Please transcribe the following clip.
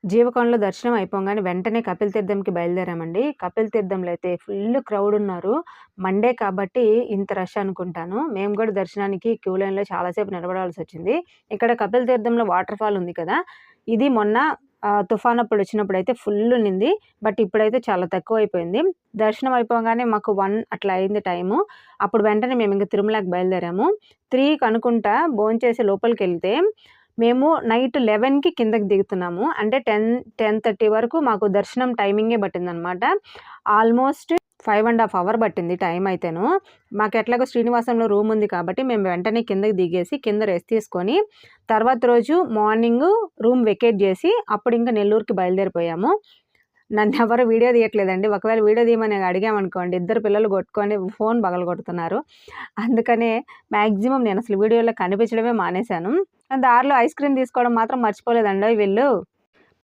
జీవకోణంలో దర్శనం అయిపోగానే వెంటనే కపిల్ తీర్థంకి బయలుదేరామండి. కపిల్ తీర్థంలో అయితే ఫుల్ క్రౌడ్ ఉన్నారు. మండే కాబట్టి ఇంత రష్ అనుకుంటాను. మేము కూడా దర్శనానికి క్యూ లైన్‌లో చాలా సేపు నిలబడాల్సొచ్చింది. ఇక్కడ కపిల్ తీర్థంలో వాటర్ ఫాల్ ఉంది కదా! ఇది మొన్న తుఫానప్పుడు వచ్చినప్పుడైతే ఫుల్ ఉన్నింది. బట్ ఇప్పుడైతే చాలా తక్కువైపోయింది. దర్శనం అయిపోగానే మాకు 1 అట్లా అయింది టైము. అప్పుడు వెంటనే మేము ఇంక తిరుమలకి బయలుదేరాము. 3కి అనుకుంటా భోంచేసి లోపలికెళ్తే మేము నైట్ 11కి కిందకి దిగుతున్నాము. అంటే 10:30 వరకు మాకు దర్శనం టైమింగే పట్టిందనమాట. ఆల్మోస్ట్ 5½ అవర్ పట్టింది టైం అయితేను. మాకు ఎట్లాగో శ్రీనివాసంలో రూమ్ ఉంది కాబట్టి మేము వెంటనే కిందకి దిగేసి కింద రెస్ట్ తీసుకొని తర్వాత రోజు మార్నింగు రూమ్ వెకేట్ చేసి అప్పుడు ఇంకా నెల్లూరుకి బయలుదేరిపోయాము. నన్నెవరు వీడియో తీయట్లేదండి. ఒకవేళ వీడియో తీయమని అడిగామనుకోండి, ఇద్దరు పిల్లలు కొట్టుకొని ఫోన్ పగలగొడుతున్నారు. అందుకనే మ్యాక్సిమం నేను అసలు వీడియోలో కనిపించడమే మానేశాను. దారిలో ఐస్ క్రీమ్ తీసుకోవడం మాత్రం మర్చిపోలేదండోయ్ వీళ్ళు.